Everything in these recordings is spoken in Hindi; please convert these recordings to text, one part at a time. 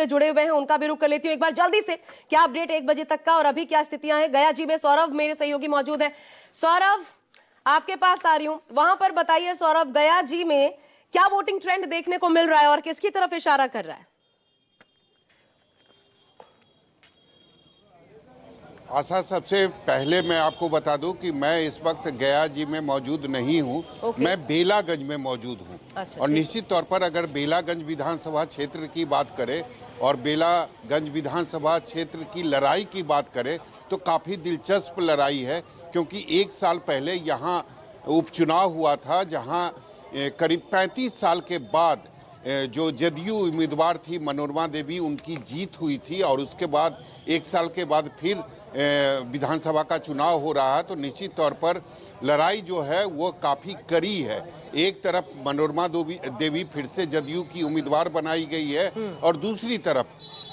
जुड़े हुए हैं, उनका भी रुख कर लेती हूँ एक बार जल्दी से। क्या अपडेट 1 बजे तक का और अभी क्या स्थितियां हैं गया जी में? सौरभ मेरे सहयोगी मौजूद है। सौरभ, आपके पास आ रही हूं, वहां पर बताइए सौरभ, गया जी में क्या वोटिंग ट्रेंड देखने को मिल रहा है और किसकी तरफ इशारा कर रहा है? आशा, सबसे पहले मैं आपको बता दूं कि मैं इस वक्त गया जी में मौजूद नहीं हूं। मैं बेलागंज में मौजूद हूं। अच्छा, और निश्चित तौर पर अगर बेलागंज विधानसभा क्षेत्र की बात करें और बेलागंज विधानसभा क्षेत्र की लड़ाई की बात करें तो काफ़ी दिलचस्प लड़ाई है, क्योंकि 1 साल पहले यहाँ उपचुनाव हुआ था, जहाँ करीब 35 साल के बाद जो जदयू उम्मीदवार थी मनोरमा देवी, उनकी जीत हुई थी। और उसके बाद 1 साल के बाद फिर विधानसभा का चुनाव हो रहा है, तो निश्चित तौर पर लड़ाई जो है वो काफ़ी कड़ी है। एक तरफ मनोरमा देवी फिर से जदयू की उम्मीदवार बनाई गई है और दूसरी तरफ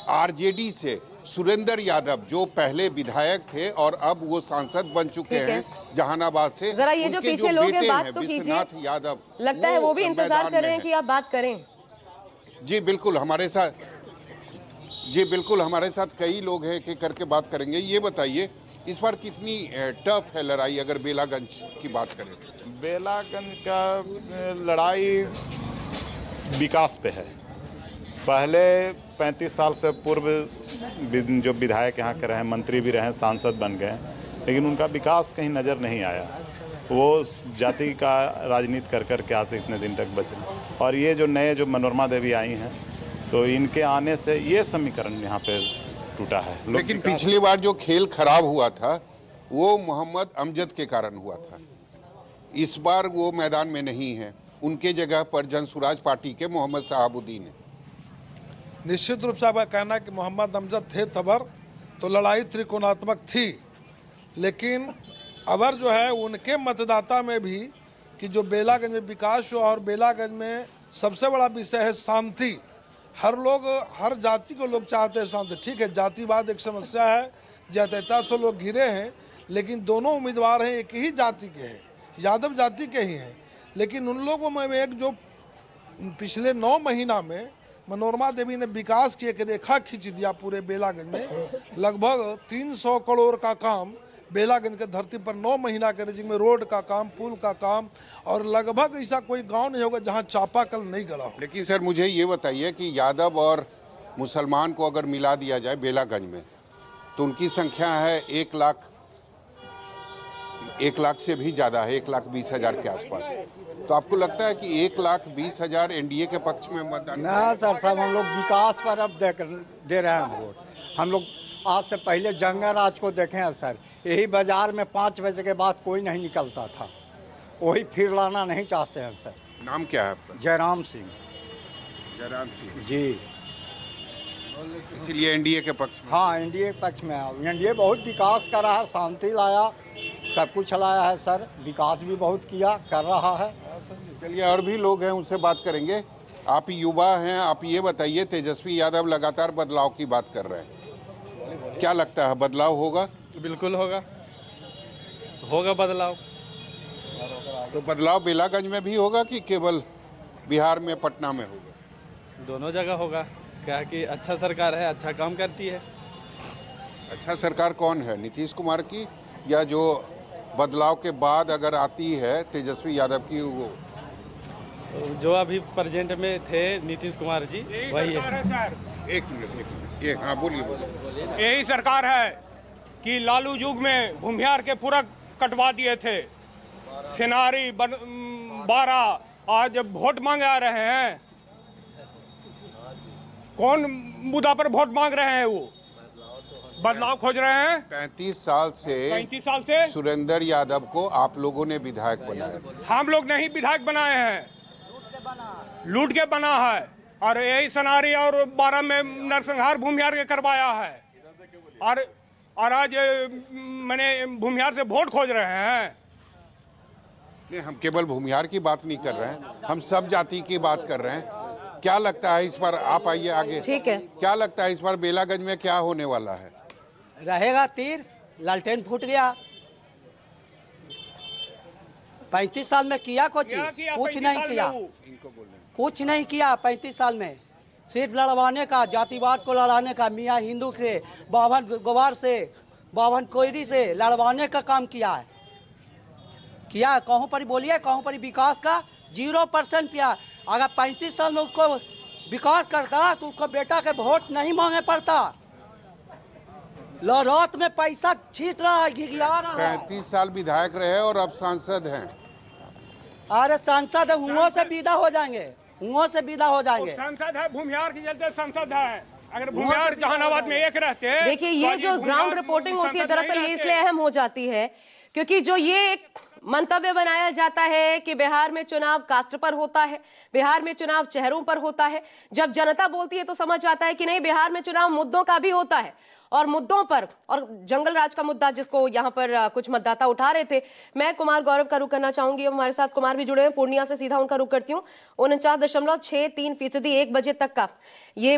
आरजेडी से सुरेंद्र यादव, जो पहले विधायक थे और अब वो सांसद बन चुके हैं जहानाबाद से। जरा ये जो पीछे लोग हैं बात तो कीजिए। विश्वनाथ यादव, लगता है वो भी इंतजार कर रहे हैं कि आप बात करें। जी बिल्कुल, हमारे साथ कई लोग हैं कि करके बात करेंगे। ये बताइए इस बार कितनी टफ है लड़ाई अगर बेलागंज की बात करें? बेलागंज का लड़ाई विकास पे है। पहले 35 साल से पूर्व जो विधायक यहाँ के रहे, मंत्री भी रहे, सांसद बन गए, लेकिन उनका विकास कहीं नज़र नहीं आया। वो जाति का राजनीति कर कर के आज इतने दिन तक बचे। और ये जो नए जो मनोरमा देवी आई हैं, तो इनके आने से ये समीकरण यहाँ पे टूटा है। लेकिन पिछली बार जो खेल खराब हुआ था वो मोहम्मद अमजद के कारण हुआ था। इस बार वो मैदान में नहीं है, उनके जगह पर जनसुराज पार्टी के मोहम्मद शहाबुद्दीन है। निश्चित रूप से आपका कहना कि मोहम्मद अमजद थे तबर तो लड़ाई त्रिकोणात्मक थी, लेकिन अबर जो है उनके मतदाता में भी कि जो बेलागंज में विकास हुआ, और बेलागंज में सबसे बड़ा विषय है शांति। हर जाति को लोग चाहते हैं शांति। ठीक है, जातिवाद एक समस्या है, जातीयता से लोग घिरे हैं, लेकिन दोनों उम्मीदवार हैं एक ही जाति के हैं, यादव जाति के ही हैं। लेकिन उन लोगों में एक जो पिछले 9 महीना में मनोरमा देवी ने विकास की एक रेखा खींच दिया पूरे बेलागंज में। लगभग 300 करोड़ का काम बेलागंज के धरती पर 9 महीना के रेजिंग में, रोड का काम, पुल का काम, और लगभग ऐसा कोई गांव नहीं होगा जहां चापाकल नहीं गड़ा हो। लेकिन सर मुझे ये बताइए कि यादव और मुसलमान को अगर मिला दिया जाए बेलागंज में तो उनकी संख्या है 1 लाख से भी ज़्यादा है, 1,20,000 के आसपास। तो आपको लगता है कि 1,20,000 एनडीए के पक्ष में मतदान? ना सर साहब, हम लोग विकास पर अब दे रहे हैं वोट। हम लोग आज से पहले जंगल राज को देखे हैं सर, यही बाजार में 5 बजे के बाद कोई नहीं निकलता था, वही फिर लाना नहीं चाहते हैं सर। नाम क्या है आपका? जयराम सिंह। जयराम सिंह जी। इसीलिए एनडीए के पक्ष में? हाँ, एनडीए के पक्ष में है। एनडीए बहुत विकास करा है, शांति लाया, सब कुछ लाया है सर, विकास भी बहुत किया, कर रहा है। चलिए और भी लोग हैं, उनसे बात करेंगे। आप युवा हैं, आप ये बताइए, तेजस्वी यादव लगातार बदलाव की बात कर रहे हैं, क्या लगता है बदलाव होगा? बिल्कुल होगा बदलाव। तो बदलाव बेलागंज में भी होगा कि केवल बिहार में, पटना में होगा? दोनों जगह होगा। क्या कि अच्छा सरकार है, अच्छा काम करती है। अच्छा सरकार कौन है, नीतीश कुमार की, या जो बदलाव के बाद अगर आती है तेजस्वी यादव की, वो जो अभी प्रेजेंट में थे नीतीश कुमार जी, वही है। एक मिनट, हाँ बोलिए। यही सरकार है कि लालू युग में भूमिहार के पूरा कटवा दिए थे, सिनारी 12, आज वोट मांगे आ रहे हैं। कौन मुद्दा पर वोट मांग रहे हैं? वो बदलाव खोज रहे हैं। 35 साल से सुरेंद्र यादव को आप लोगों ने विधायक बनाया। हम लोग नहीं विधायक बनाए हैं, लूट के बना है। और यही सनारी और 12 में नरसंहार भूमिहार के करवाया है। और आज मैंने भूमिहार से वोट खोज रहे हैं। नहीं, हम केवल भूमिहार की बात नहीं कर रहे हैं, हम सब जाति की बात कर रहे हैं। क्या लगता है इस बार, आप आइए आगे, ठीक है, क्या लगता है इस बार बेलागंज में क्या होने वाला है? रहेगा तीर, लालटेन फूट गया। 35 साल में किया कुछ नहीं किया, कुछ नहीं किया 35 साल में। सिर्फ लड़वाने का, जातिवाद को लड़ाने का, मियाँ हिंदू से, बावन गवार से, बावन कोयरी से लड़वाने का काम किया है। कहूँ पर बोलिए, कहूँ पर विकास का 0% किया। अगर 35 साल में उसको विकास करता तो उसको बेटा के वोट नहीं मांगे पड़ता। रात में पैसा छीट रहा है, घिघिया रहा है। 35 साल विधायक रहे और अब सांसद हैं। अरे सांसद हुओं से विदा हो जाएंगे, हुओं से विदा हो जाएंगे। संसद है, भूमिहार की चलते संसद है। अगर भूमिहार जहानाबाद में एक रहते, देखिए ये जो ग्राउंड रिपोर्टिंग होती है दरअसल ये इसलिए अहम हो जाती है क्योंकि जो ये एक मंतव्य बनाया जाता है कि बिहार में चुनाव कास्ट पर होता है, बिहार में चुनाव चेहरों पर होता है। जब जनता बोलती है तो समझ आता है कि नहीं, बिहार में चुनाव मुद्दों का भी होता है और मुद्दों पर, और जंगल राज का मुद्दा जिसको यहाँ पर कुछ मतदाता उठा रहे थे। मैं कुमार गौरव का रुख करना चाहूंगी। हमारे साथ कुमार भी जुड़े हैं, पूर्णिया से सीधा उनका रुख करती हूँ। 49.63% 1 बजे तक का ये